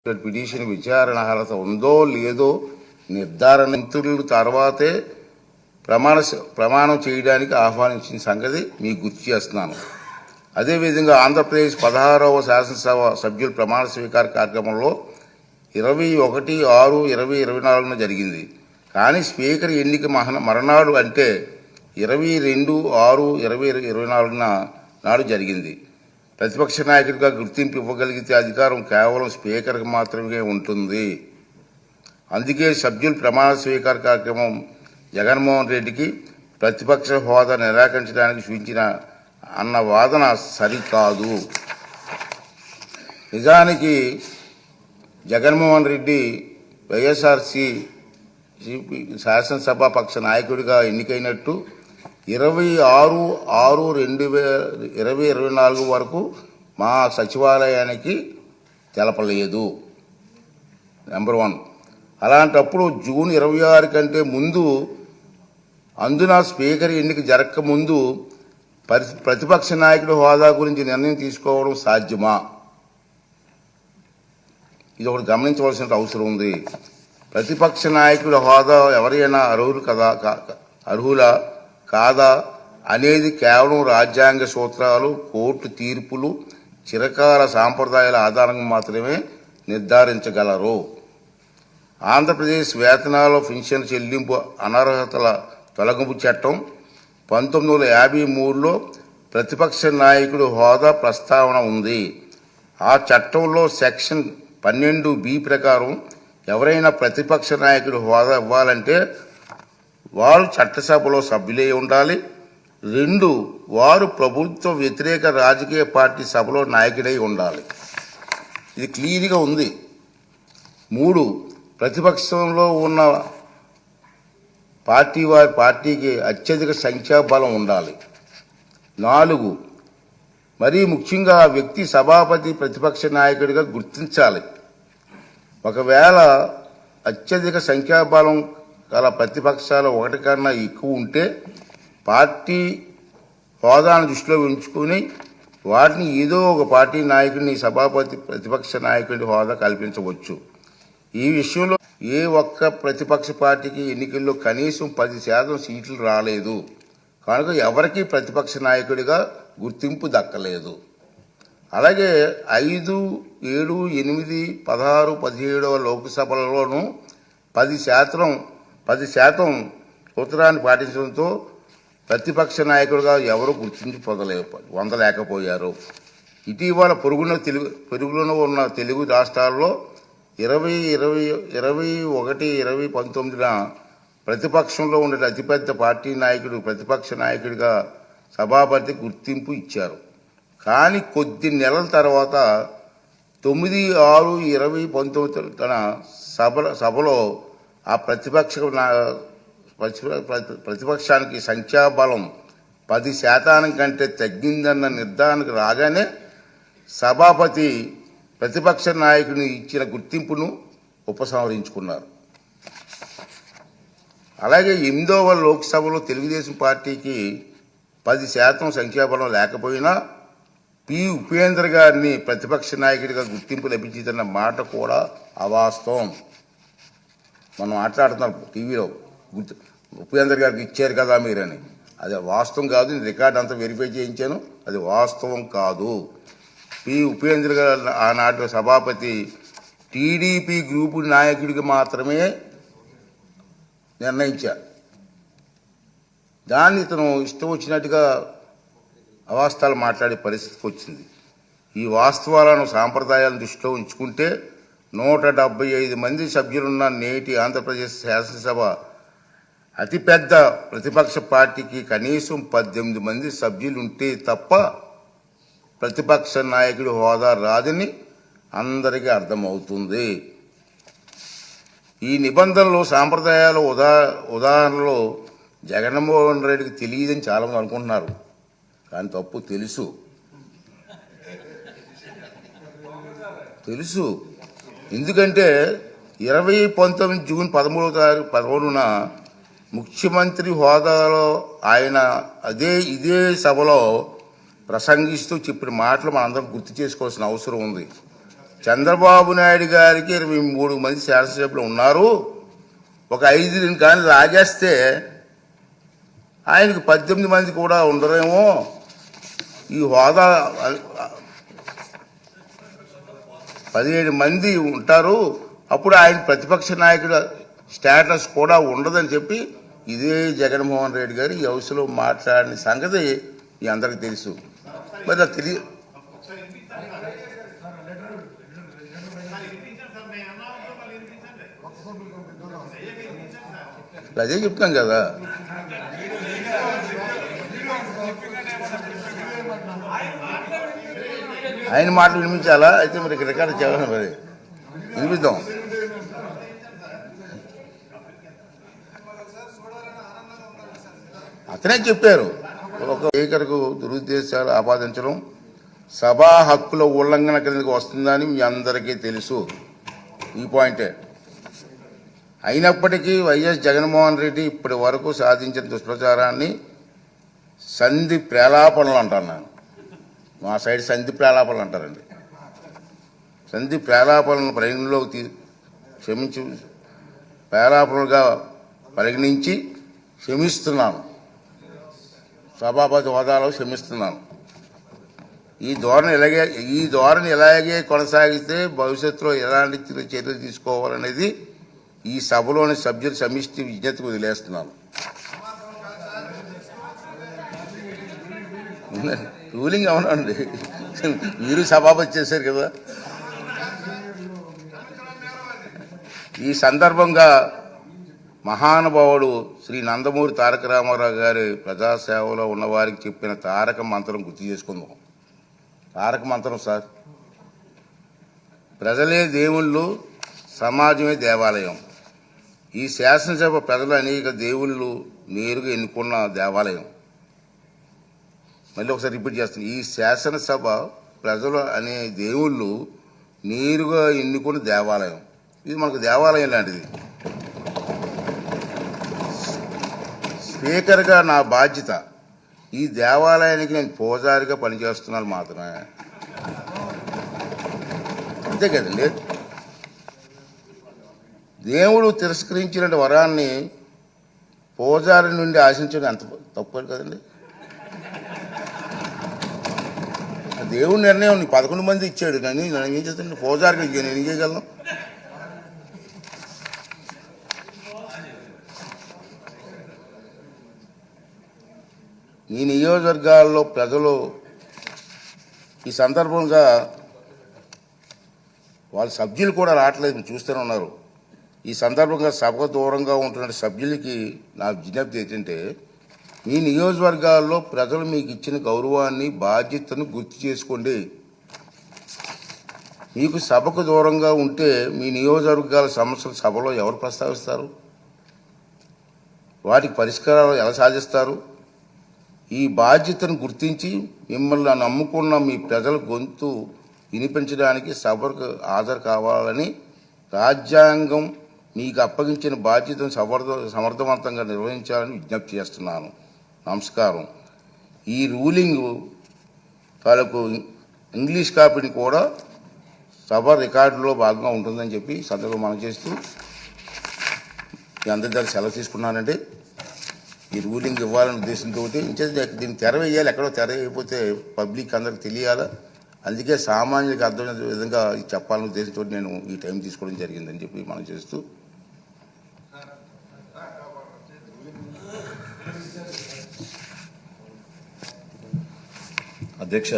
Petition విచారణ అర్హత ఉందో లేదో నిర్ధారణ తర్వాతే ప్రమాణం చేయడానికి ఆహ్వానించిన సంగతి మీకు గుర్తు చేస్తున్నాను. అదేవిధంగా ఆంధ్రప్రదేశ్ 16వ శాసనసభ సభ్యుల ప్రమాణ స్వీకార కార్యక్రమంలో 21/6/2024 జరిగింది. కానీ స్పీకర్ ఎన్నిక మరణాడు అంటే 22/6/2024 నాడు జరిగింది. ప్రతిపక్ష నాయకుడిగా గుర్తింపు ఇవ్వగలిగితే అధికారం కేవలం స్పీకర్కి మాత్రమే ఉంటుంది. అందుకే సభ్యుల ప్రమాణ స్వీకార కార్యక్రమం జగన్మోహన్ రెడ్డికి ప్రతిపక్ష హోదా నిరాకరించడానికి సూచించిన అన్న వాదన సరికాదు. నిజానికి జగన్మోహన్ రెడ్డి వైఎస్ఆర్సీ శాసనసభ పక్ష నాయకుడిగా ఎన్నికైనట్టు 26/6/2024 వరకు మా సచివాలయానికి తెలపలేదు. నెంబర్ 1. అలాంటప్పుడు జూన్ 26 కంటే ముందు, అందున స్పీకర్ ఎన్నిక జరగక ముందు ప్రతిపక్ష నాయకుడి హోదా గురించి నిర్ణయం తీసుకోవడం సాధ్యమా? ఇది ఒకటి గమనించవలసిన అవసరం ఉంది. ప్రతిపక్ష నాయకుడి హోదా ఎవరైనా అర్హులా కాదా అనేది కేవలం రాజ్యాంగ సూత్రాలు, కోర్టు తీర్పులు, చిరకాల సాంప్రదాయాల ఆధారంగా మాత్రమే నిర్ధారించగలరు. ఆంధ్రప్రదేశ్ వేతనాల పెన్షన్ చెల్లింపు అనర్హతల తొలగింపు చట్టం 1953లో ప్రతిపక్ష నాయకుడి హోదా ప్రస్తావన ఉంది. ఆ చట్టంలో సెక్షన్ 12B ప్రకారం ఎవరైనా ప్రతిపక్ష నాయకుడి హోదా ఇవ్వాలంటే వారు చట్టసభలో సభ్యులై ఉండాలి. 2, వారు ప్రభుత్వ వ్యతిరేక రాజకీయ పార్టీ సభలో నాయకుడై ఉండాలి. ఇది క్లియర్గా ఉంది. 3, ప్రతిపక్షంలో ఉన్న పార్టీకి అత్యధిక సంఖ్యాబలం ఉండాలి. 4, మరీ ముఖ్యంగా ఆ వ్యక్తి సభాపతి ప్రతిపక్ష నాయకుడిగా గుర్తించాలి. ఒకవేళ అత్యధిక సంఖ్యాబలం గల ప్రతిపక్షాలు ఒకటి కన్నా ఎక్కువ ఉంటే పార్టీ హోదాను దృష్టిలో ఉంచుకొని వాటిని ఏదో ఒక పార్టీ నాయకుడిని సభాపతి ప్రతిపక్ష నాయకుడి హోదా కల్పించవచ్చు. ఈ విషయంలో ఏ ఒక్క ప్రతిపక్ష పార్టీకి ఎన్నికల్లో కనీసం 10% సీట్లు రాలేదు. కనుక ఎవరికీ ప్రతిపక్ష నాయకుడిగా గుర్తింపు దక్కలేదు. అలాగే 5, 7, 8, 16, 17వ లోక్సభలలోనూ 10% సూత్రాన్ని పాటించడంతో ప్రతిపక్ష నాయకుడిగా ఎవరు గుర్తింపు పొందలేకపోయారు. ఇటీవల పొరుగులో ఉన్న తెలుగు రాష్ట్రాల్లో 2021-2019 ప్రతిపక్షంలో ఉండే అతిపెద్ద పార్టీ నాయకుడు ప్రతిపక్ష నాయకుడిగా సభాపతి గుర్తింపు ఇచ్చారు. కానీ కొద్ది నెలల తర్వాత 9/6/2019 సభలో ఆ ప్రతిపక్షానికి సంఖ్యాబలం 10% కంటే తగ్గిందన్న నిర్ధారణకు రాగానే సభాపతి ప్రతిపక్ష నాయకుని ఇచ్చిన గుర్తింపును ఉపసంహరించుకున్నారు. అలాగే 8వ లోక్సభలో తెలుగుదేశం పార్టీకి 10% సంఖ్యాబలం లేకపోయినా ఉపేంద్ర గారిని ప్రతిపక్ష నాయకుడిగా గుర్తింపు లభించిందన్న మాట కూడా అవాస్తవం. మనం మాట్లాడుతున్నారు టీవీలో, ఉపేంద్ర గారికి ఇచ్చారు కదా మీరని. అది వాస్తవం కాదు. రికార్డ్ అంతా వెరిఫై చేయించాను. అది వాస్తవం కాదు. ఉపేంద్ర గారు ఆనాటి సభాపతి టీడీపీ గ్రూపు నాయకుడికి మాత్రమే నిర్ణయించారు. దాన్ని ఇతను ఇష్టం వచ్చినట్టుగా అవాస్తవాలు మాట్లాడే పరిస్థితికి వచ్చింది. ఈ వాస్తవాలను, సాంప్రదాయాలను దృష్టిలో ఉంచుకుంటే 175 మంది సభ్యులున్న నేటి ఆంధ్రప్రదేశ్ శాసనసభ అతిపెద్ద ప్రతిపక్ష పార్టీకి కనీసం 18 మంది సభ్యులుంటే తప్ప ప్రతిపక్ష నాయకుడి హోదా రాదని అందరికీ అర్థమవుతుంది. ఈ నిబంధనలు, సాంప్రదాయాలు ఉదాహరణలో జగన్మోహన్ రెడ్డికి తెలియదని చాలామంది అనుకుంటున్నారు. కానీ తప్పు. తెలుసు. ఎందుకంటే 2019 జూన్ 13న ముఖ్యమంత్రి హోదాలో ఆయన ఇదే సభలో ప్రసంగిస్తూ చెప్పిన మాటలు మనందరం గుర్తు చేసుకోవాల్సిన అవసరం ఉంది. చంద్రబాబు నాయుడు గారికి 23 మంది శాసనసభ్యులు ఉన్నారు. ఒక 5 కానీ లాగేస్తే ఆయనకు 18 మంది కూడా ఉండరేమో. ఈ హోదా 17 మంది ఉంటారు. అప్పుడు ఆయన ప్రతిపక్ష నాయకుడు స్టేటస్ కూడా ఉండదని చెప్పి ఇదే జగన్మోహన్ రెడ్డి గారు ఈ హౌస్లో మాట్లాడిన సంగతి మీ అందరికీ తెలుసు. మరి అది అదే చెప్తాం కదా. ఆయన మాటలు వినిపించాలా? అయితే మరి ఇక్కడ రికార్డు చేయాలి, మరి వినిపిద్దాం. అతనే చెప్పారు, ఒక స్పీకర్కు దురుద్దేశాలు ఆపాదించడం సభా హక్కుల ఉల్లంఘన కిందకు వస్తుందని మీ అందరికీ తెలుసు. ఈ పాయింటే. అయినప్పటికీ వైఎస్ జగన్మోహన్ రెడ్డి ఇప్పటి వరకు సాధించిన దుష్ప్రచారాన్ని సంధి ప్రేలాపనలు అంటున్నాను. మా సైడ్ సంధి ప్రేలాపనలు అంటారండి. సంధి ప్రేలాపనలను పరిగణలోకి ప్రేలాపనలుగా పరిగణించి క్షమిస్తున్నాను. సభాపతి హోదాలో క్షమిస్తున్నాను. ఈ ధోరణి ఇలాగే కొనసాగితే భవిష్యత్తులో ఎలాంటి చర్యలు తీసుకోవాలనేది ఈ సభలోని సభ్యుల సమిష్టి విజ్ఞతకు వదిలేస్తున్నాను. రూలింగ్ అవునండి, మీరు సభాపతి చేశారు కదా. ఈ సందర్భంగా మహానుభావుడు శ్రీ నందమూరి తారక రామారావు గారి ప్రజాసేవలో ఉన్నవారికి చెప్పిన తారక మంత్రం గుర్తు చేసుకుందాం. తారక మంత్రం సార్, ప్రజలే దేవుళ్ళు, సమాజమే దేవాలయం. ఈ శాసనసభ ప్రజలు అనేక దేవుళ్ళు నేరుగా ఎన్నుకున్న దేవాలయం. మళ్ళీ ఒకసారి రిపీట్ చేస్తాను, ఈ శాసనసభ ప్రజలు అనే దేవుళ్ళు నేరుగా ఎన్నుకున్న దేవాలయం. ఇది మనకు దేవాలయం లాంటిది. స్పీకర్గా నా బాధ్యత ఈ దేవాలయానికి నేను పూజారిగా పనిచేస్తున్నాను మాత్రమే, అంతే కదండి. దేవుడు తిరస్కరించిన వరాన్ని పూజారి నుండి ఆశించడం ఎంత తప్పు కదండి. దేవుడి నిర్ణయం, నీ 11 మంది ఇచ్చాడు, నన్ను ఏం చేస్తాను? పూజారికి నేను ఏం చేయగలను? ఈ నియోజకవర్గాల్లో ప్రజలు ఈ సందర్భంగా వాళ్ళ సభ్యులు కూడా రావట్లేదు, మీరు చూస్తూనే ఉన్నారు. ఈ సందర్భంగా సభకు దూరంగా ఉంటున్న సభ్యులకి నా విజ్ఞప్తి ఏంటంటే, మీ నియోజకవర్గాల్లో ప్రజలు మీకు ఇచ్చిన గౌరవాన్ని, బాధ్యతను గుర్తు చేసుకోండి. మీకు సభకు దూరంగా ఉంటే మీ నియోజకవర్గాల సమస్యలు సభలో ఎవరు ప్రస్తావిస్తారు? వాటికి పరిష్కారాలు ఎలా సాధిస్తారు? ఈ బాధ్యతను గుర్తించి మిమ్మల్ని నమ్ముకున్న మీ ప్రజల గొంతు వినిపించడానికి సభకు హాజరు కావాలని, రాజ్యాంగం మీకు అప్పగించిన బాధ్యతను సమర్థవంతంగా నిర్వహించాలని విజ్ఞప్తి చేస్తున్నాను. నమస్కారం. ఈ రూలింగ్ తాలూకు ఇంగ్లీష్ కాపీని కూడా సభ రికార్డులో భాగంగా ఉంటుందని చెప్పి సందర్భం మనం చేస్తూ మీ అందరి దగ్గర సెలవు తీసుకున్నానండి. ఈ రూలింగ్ ఇవ్వాలనే ఉద్దేశంతో దీన్ని తెర వేయాలి, ఎక్కడో తెర వేయకపోతే పబ్లిక్ అందరికి తెలియాలా. అందుకే సామాన్యులకు అర్థమైన విధంగా చెప్పాలనే ఉద్దేశంతో నేను ఈ టైం తీసుకోవడం జరిగిందని చెప్పి మనం చేస్తూ, అధ్యక్ష